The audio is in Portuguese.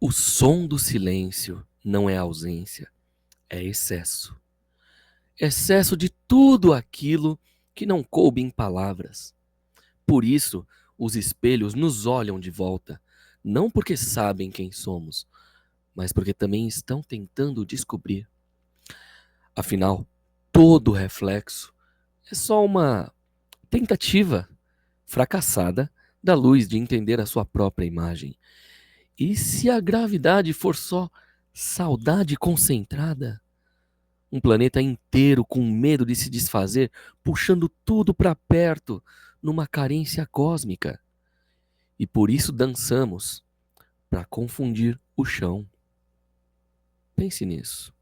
O som do silêncio não é ausência, é excesso. Excesso de tudo aquilo que não coube em palavras. Por isso, os espelhos nos olham de volta, não porque sabem quem somos, mas porque também estão tentando descobrir. Afinal, todo reflexo é só uma tentativa fracassada da luz de entender a sua própria imagem. E se a gravidade for só saudade concentrada? Um planeta inteiro com medo de se desfazer, puxando tudo para perto numa carência cósmica. E por isso dançamos, para confundir o chão. Pense nisso.